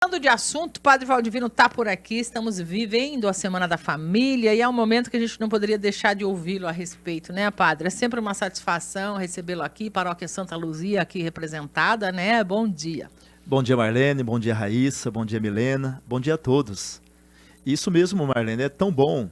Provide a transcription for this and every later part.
Mudando de assunto, Padre Valdivino está por aqui, estamos vivendo a Semana da Família e é um momento que a gente não poderia deixar de ouvi-lo a respeito, né, Padre? É sempre uma satisfação recebê-lo aqui, Paróquia Santa Luzia aqui representada, né? Bom dia. Bom dia, Marlene, bom dia, Raíssa, bom dia, Milena, bom dia a todos. Isso mesmo, Marlene, é tão bom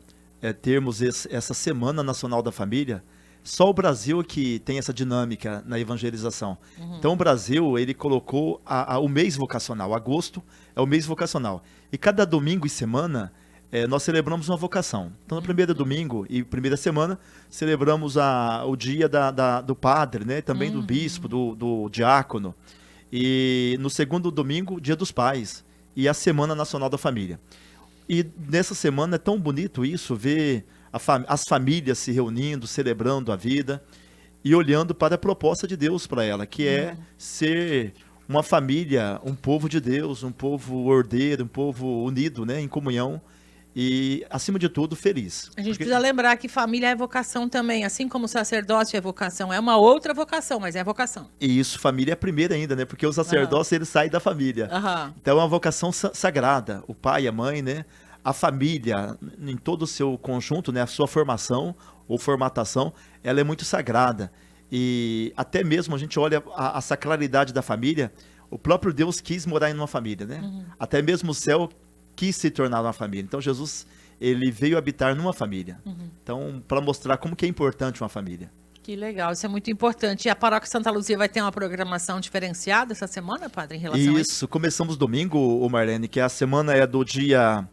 termos essa Semana Nacional da Família. Só o Brasil que tem essa dinâmica na evangelização. Então o Brasil, ele colocou o mês vocacional, agosto é o mês vocacional. E cada domingo e semana nós celebramos uma vocação. Então no primeiro domingo e primeira semana celebramos o dia do padre, né? Também do bispo, do diácono. E no segundo domingo, dia dos pais e a Semana Nacional da Família. E nessa semana é tão bonito isso, ver as famílias se reunindo, celebrando a vida e olhando para a proposta de Deus para ela, que é ser uma família, um povo de Deus, um povo ordeiro, um povo unido, né, em comunhão e, acima de tudo, feliz. A gente precisa lembrar que família é vocação também, assim como o sacerdócio é vocação, é uma outra vocação, mas é vocação. E isso, família é a primeira ainda, né, porque o sacerdócio, ele sai da família. Então é uma vocação sagrada, o pai, a mãe, né, a família, em todo o seu conjunto, né, a sua formação ou formatação, ela é muito sagrada. E até mesmo a gente olha a sacralidade da família, o próprio Deus quis morar em uma família, né? Até mesmo o céu quis se tornar uma família. Então Jesus, ele veio habitar numa família. Então, para mostrar como que é importante uma família. Que legal, isso é muito importante. E a Paróquia Santa Luzia vai ter uma programação diferenciada essa semana, Padre, em relação a isso? Começamos domingo, Marlene, que a semana é do dia...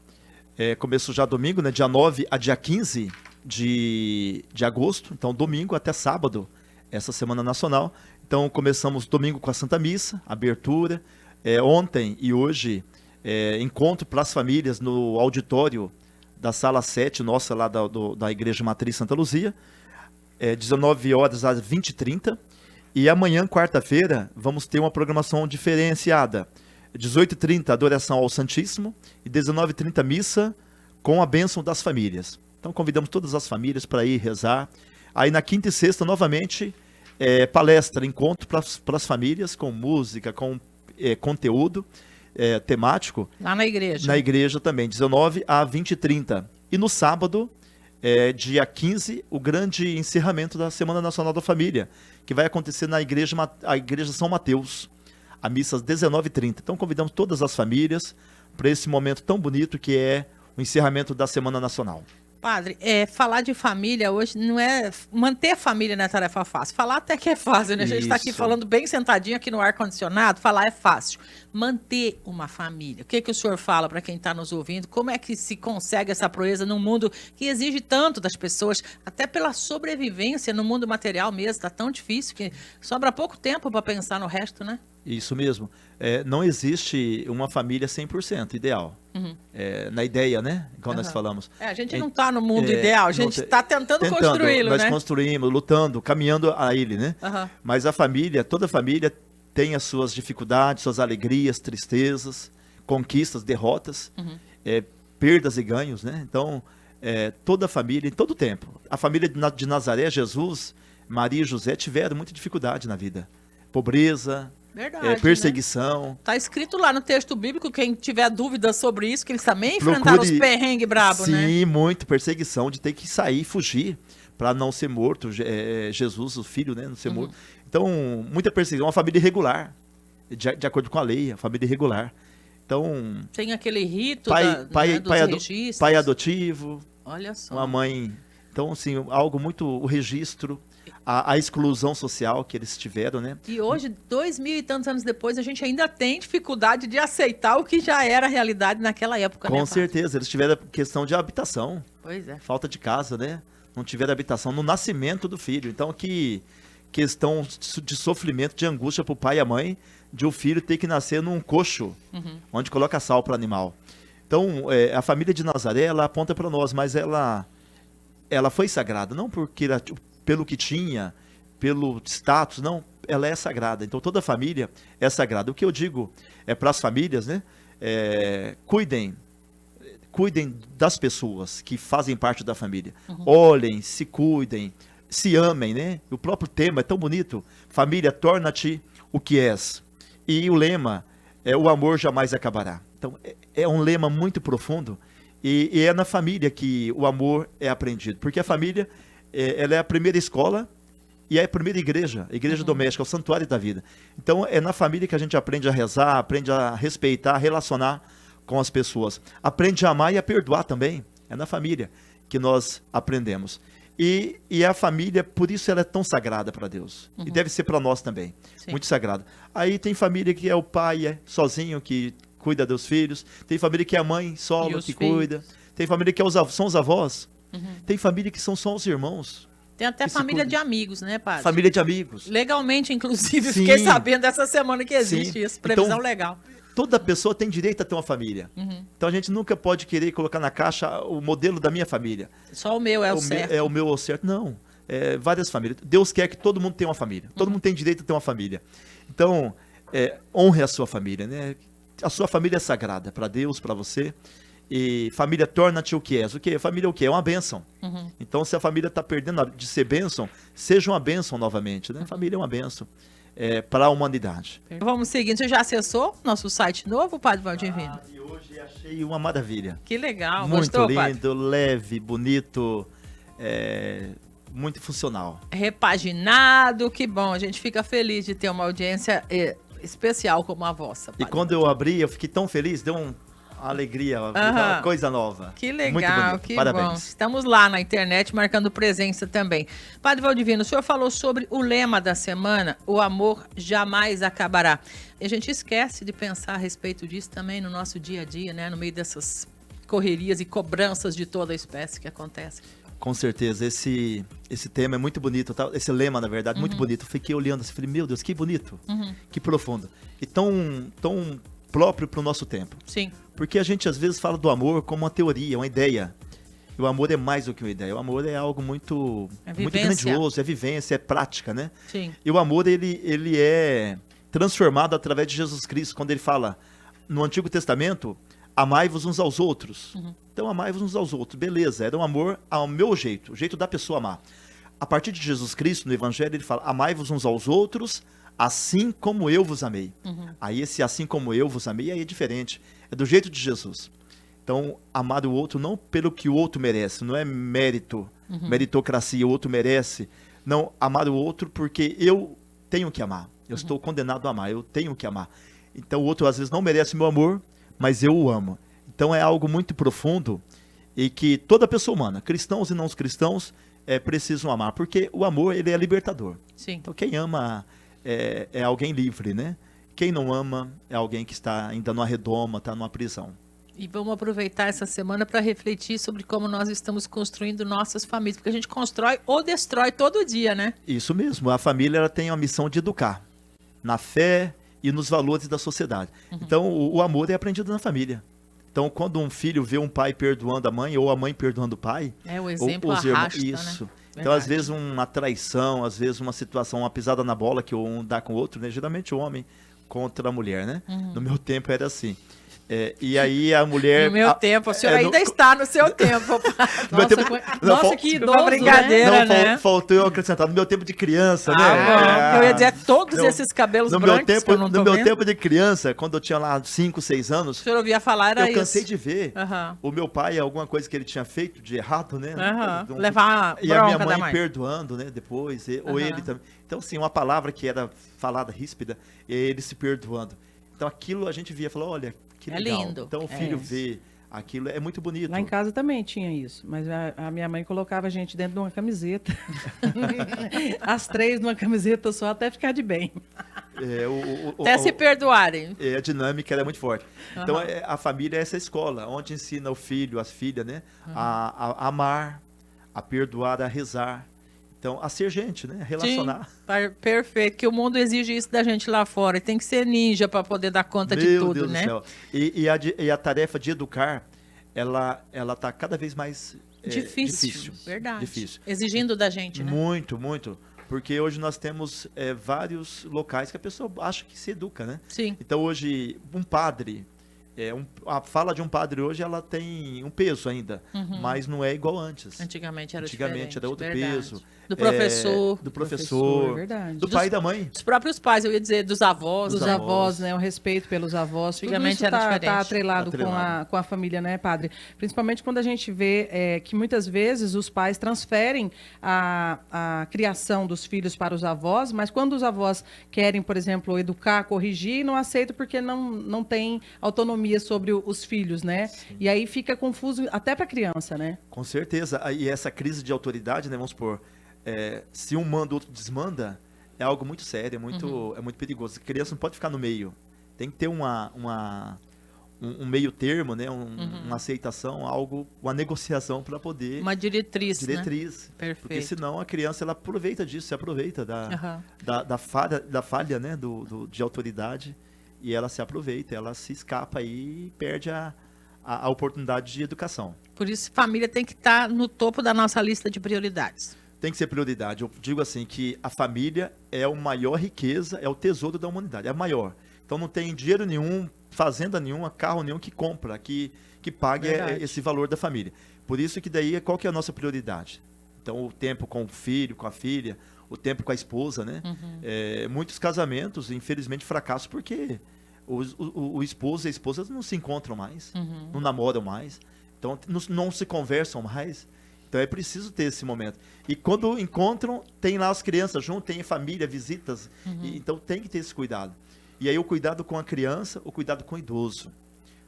começou já domingo, né? Dia 9 a dia 15 de agosto. Então, domingo até sábado, essa Semana Nacional. Então, começamos domingo com a Santa Missa, abertura. Ontem e hoje, encontro para as famílias no auditório da Sala 7, nossa, lá da Igreja Matriz Santa Luzia. 19 horas às 20h30. E amanhã, quarta-feira, vamos ter uma programação diferenciada. 18h30, adoração ao Santíssimo, e 19h30, missa com a bênção das famílias. Então convidamos todas as famílias para ir rezar. Aí na quinta e sexta, novamente, palestra, encontro para as famílias, com música, com conteúdo temático. Lá na igreja. Na igreja também, 19 a 20h30. E no sábado, dia 15, o grande encerramento da Semana Nacional da Família, que vai acontecer na igreja São Mateus. A missa às 19h30. Então convidamos todas as famílias para esse momento tão bonito que é o encerramento da Semana Nacional. Padre, falar de família hoje não é... Manter a família não é tarefa fácil. Falar até que é fácil, né? A gente está aqui falando bem sentadinho aqui no ar-condicionado, falar é fácil. Manter uma família. O que o senhor fala para quem está nos ouvindo? Como é que se consegue essa proeza num mundo que exige tanto das pessoas, até pela sobrevivência no mundo material mesmo? Está tão difícil que sobra pouco tempo para pensar no resto, né? Isso mesmo. Não existe uma família 100% ideal. Na ideia, né? Como nós falamos. A gente não está no mundo ideal, a gente está tentando construí-lo, né? Nós construímos, lutando, caminhando a ele, né? Mas a família, toda família tem as suas dificuldades, suas alegrias, tristezas, conquistas, derrotas, perdas e ganhos, né? Então, toda família, em todo tempo. A família de Nazaré, Jesus, Maria e José tiveram muita dificuldade na vida. Pobreza, verdade, perseguição. Né? Tá escrito lá no texto bíblico, quem tiver dúvidas sobre isso, que eles também enfrentaram os perrengues brabos, né? Sim, muito perseguição, de ter que sair, fugir, para não ser morto, Jesus, o filho, né, não ser morto. Então, muita perseguição, uma família irregular, de acordo com a lei, a família irregular. Então... Tem aquele rito dos registros. Pai adotivo. Olha só. Uma mãe... Então, assim, algo muito... O registro... A exclusão social que eles tiveram, né? E hoje, 2000 e tantos anos depois, a gente ainda tem dificuldade de aceitar o que já era realidade naquela época, né? Com certeza, eles tiveram questão de habitação. Pois é. Falta de casa, né? Não tiveram habitação no nascimento do filho. Então, que questão de sofrimento, de angústia para o pai e a mãe, de o filho ter que nascer num coxo, onde coloca sal para o animal. Então, a família de Nazaré, ela aponta para nós, mas ela foi sagrada, não porque pelo que tinha, pelo status, não, ela é sagrada. Então toda família é sagrada. O que eu digo para as famílias, né? Cuidem das pessoas que fazem parte da família. Olhem, se cuidem, se amem, né? O próprio tema é tão bonito. Família, torna-te o que és. E o lema o amor jamais acabará. Então, é um lema muito profundo e é na família que o amor é aprendido. Porque a família, ela é a primeira escola e é a primeira igreja, a igreja doméstica, o santuário da vida. Então, é na família que a gente aprende a rezar, aprende a respeitar, a relacionar com as pessoas. Aprende a amar e a perdoar também. É na família que nós aprendemos. E a família, por isso ela é tão sagrada para Deus. E deve ser para nós também. Sim. Muito sagrada. Aí tem família que é o pai sozinho, que cuida dos filhos. Tem família que é a mãe solo, que cuida. Tem família que são os avós. Tem família que são só os irmãos. Tem até família de amigos, né, padre? Família de amigos. Legalmente, inclusive, sim. Fiquei sabendo essa semana que existe isso. Previsão então, legal. Toda pessoa tem direito a ter uma família. Então a gente nunca pode querer colocar na caixa o modelo da minha família. Só o meu é o certo. É o meu é o certo. Não. Várias famílias. Deus quer que todo mundo tenha uma família. Todo mundo tem direito a ter uma família. Então, honre a sua família, né? A sua família é sagrada para Deus, para você. E família, torna-te o que és. O que? Família é o que? É uma bênção. Então, se a família está perdendo de ser bênção, seja uma bênção novamente, né? Família é uma bênção. Para a humanidade. Vamos seguindo. Você já acessou nosso site novo, Padre Valdivino? E hoje achei uma maravilha. Que legal. Muito gostou, lindo, padre? leve, bonito, muito funcional. Repaginado, que bom. A gente fica feliz de ter uma audiência especial como a vossa, padre. E quando eu abri, eu fiquei tão feliz, deu uma alegria, uma coisa nova. Que legal, muito bonito. que Parabéns. bom. Estamos lá na internet marcando presença também. Padre Valdivino, o senhor falou sobre o lema da semana, o amor jamais acabará. E a gente esquece de pensar a respeito disso também no nosso dia a dia, né? No meio dessas correrias e cobranças de toda a espécie que acontecem. Com certeza, esse tema é muito bonito, tá? Esse lema, na verdade, muito bonito. Eu fiquei olhando assim, falei, meu Deus, que bonito, que profundo. E tão próprio para o nosso tempo. Sim. Porque a gente às vezes fala do amor como uma teoria, uma ideia. E o amor é mais do que uma ideia. O amor é algo muito grandioso, é vivência, é prática, né? Sim. E o amor, ele é transformado através de Jesus Cristo, quando ele fala no Antigo Testamento, amai-vos uns aos outros. Então, amai-vos uns aos outros. Beleza, era um amor ao meu jeito, o jeito da pessoa amar. A partir de Jesus Cristo, no Evangelho, ele fala, amai-vos uns aos outros, assim como eu vos amei. Aí esse assim como eu vos amei, aí é diferente. É do jeito de Jesus. Então, amar o outro não pelo que o outro merece. Não é mérito, meritocracia, o outro merece. Não, amar o outro porque eu tenho que amar. Eu estou condenado a amar, eu tenho que amar. Então, o outro às vezes não merece meu amor, mas eu o amo. Então, é algo muito profundo e que toda pessoa humana, cristãos e não cristãos, precisam amar. Porque o amor, ele é libertador. Sim. Então, quem ama é alguém livre, né? Quem não ama é alguém que está ainda numa redoma, está numa prisão. E vamos aproveitar essa semana para refletir sobre como nós estamos construindo nossas famílias, porque a gente constrói ou destrói todo dia, né? Isso mesmo, a família ela tem a missão de educar na fé e nos valores da sociedade. Então, o amor é aprendido na família. Então, quando um filho vê um pai perdoando a mãe ou a mãe perdoando o pai... o exemplo os irmãos, arrasta, isso. Né? Então, às vezes, uma traição, às vezes, uma situação, uma pisada na bola que um dá com o outro, né? Geralmente o homem contra a mulher, né? No meu tempo era assim. E aí a mulher... No meu tempo, o senhor ainda está no seu tempo. Nossa, que idoso, brincadeira, né? Faltou eu acrescentar, no meu tempo de criança, né? Bom. Eu ia dizer, todos esses cabelos brancos que eu não tô No meu vendo. tempo de criança, quando eu tinha lá 5, 6 anos... O senhor ouvia falar, era isso. Eu cansei de ver o meu pai, alguma coisa que ele tinha feito de errado, né? Levar e bronca a minha da mãe mãe. perdoando, né? Depois, ou ele também. Então, assim, uma palavra que era falada ríspida, e ele se perdoando. Então, aquilo a gente via e falou, olha, que legal. É lindo. Então, o filho vê aquilo, é muito bonito. Lá em casa também tinha isso, mas a minha mãe colocava a gente dentro de uma camiseta. As 3 numa camiseta só, até ficar de bem. Até se perdoarem. A dinâmica era muito forte. Então, a família é essa escola, onde ensina o filho, as filhas, né? A amar, a perdoar, a rezar. Então, a ser gente, né? Relacionar. Sim, perfeito. Que o mundo exige isso da gente lá fora. E tem que ser ninja para poder dar conta de tudo, Deus né? Do céu. E a tarefa de educar, ela está cada vez mais difícil. Verdade. Difícil. Exigindo da gente, né? Muito, muito. Porque hoje nós temos vários locais que a pessoa acha que se educa, né? Sim. Então, hoje, um padre A fala de um padre hoje, ela tem um peso ainda, mas não é igual antes. Antigamente era Antigamente diferente, era outro verdade. peso. Do Do Professor, professor, verdade. do pai e da mãe. Dos próprios pais, eu ia dizer, dos avós. Dos Dos né? avós, avós. né? O respeito pelos avós. Antigamente Tudo isso era tá diferente. atrelado, Tá atrelado. com a família, né, padre? Principalmente quando a gente vê que muitas vezes os pais transferem a criação dos filhos para os avós, mas quando os avós querem, por exemplo, educar, corrigir, não aceitam porque não tem autonomia sobre os filhos, né? Sim. E aí fica confuso até para a criança, né? Com certeza. E essa crise de autoridade, né, vamos supor, se um manda, o outro desmanda, é algo muito sério, é muito perigoso. A criança não pode ficar no meio. Tem que ter um meio termo, né, uma aceitação, uma negociação para poder... Uma diretriz, né? Perfeito. Porque senão a criança ela aproveita disso, se aproveita da falha, né, de autoridade, e ela se aproveita, ela se escapa e perde a oportunidade de educação. Por isso, família tem que estar no topo da nossa lista de prioridades. Tem que ser prioridade. Eu digo assim, que a família é a maior riqueza, é o tesouro da humanidade, é a maior. Então não tem dinheiro nenhum, fazenda nenhuma, carro nenhum que compra, que pague esse valor da família. Por isso que daí, qual que é a nossa prioridade? Então o tempo com o filho, com a filha, o tempo com a esposa, né? Muitos casamentos, infelizmente, fracassam porque o esposo e a esposa não se encontram mais, não namoram mais, então não se conversam mais. Então é preciso ter esse momento. E quando encontram, tem lá as crianças junto, tem família, visitas. Então tem que ter esse cuidado. E aí o cuidado com a criança, o cuidado com o idoso.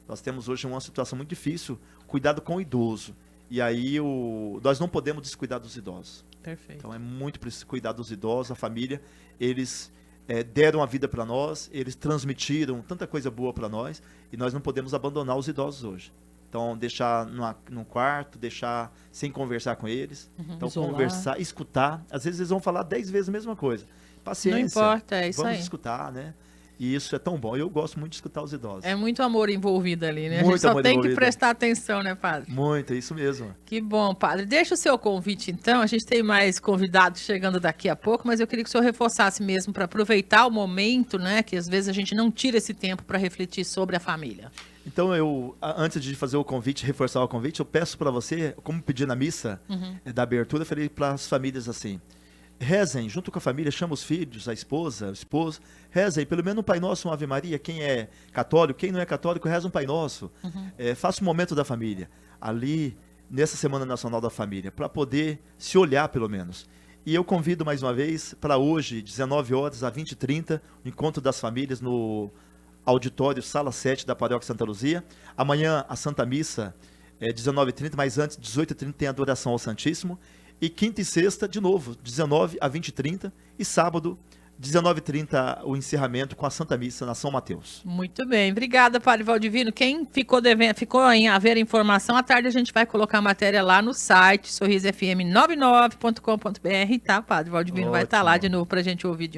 Nós temos hoje uma situação muito difícil, cuidado com o idoso. E aí nós não podemos descuidar dos idosos. Perfeito. Então é muito preciso cuidar dos idosos, a família. Eles deram a vida para nós, eles transmitiram tanta coisa boa para nós, e nós não podemos abandonar os idosos hoje. Então, deixar num quarto, deixar sem conversar com eles. Então, isolar. Conversar, escutar. Às vezes eles vão falar 10 vezes a mesma coisa. Paciência. Não importa, é isso aí. Vamos escutar, né? E isso é tão bom. Eu gosto muito de escutar os idosos. É muito amor envolvido ali, né? Muito a gente só amor tem envolvido. que prestar atenção, né, padre? Muito, é isso mesmo. Que bom, padre. Deixa o seu convite, então. A gente tem mais convidados chegando daqui a pouco, mas eu queria que o senhor reforçasse mesmo para aproveitar o momento, né? Que às vezes a gente não tira esse tempo para refletir sobre a família. Então, antes de fazer o convite, reforçar o convite, eu peço para você, como pedi na missa da abertura, eu falei para as famílias assim: rezem junto com a família, chama os filhos, a esposa, o esposo, rezem, pelo menos um Pai Nosso, uma Ave Maria. Quem é católico, quem não é católico, reza um Pai Nosso. Faça um momento da família, ali, nessa Semana Nacional da Família, para poder se olhar, pelo menos. E eu convido mais uma vez para hoje, 19 horas a 20h30, o Encontro das Famílias no auditório Sala 7 da Paróquia Santa Luzia. Amanhã a Santa Missa, 19h30, mas antes, 18h30, tem a adoração ao Santíssimo. E quinta e sexta, de novo, 19 a 20h30. E sábado, 19h30, o encerramento com a Santa Missa na São Mateus. Muito bem. Obrigada, padre Valdivino. Quem ficou em haver informação, à tarde a gente vai colocar a matéria lá no site sorrisofm99.com.br, tá? Padre Valdivino vai estar lá de novo para a gente ouvir de novo.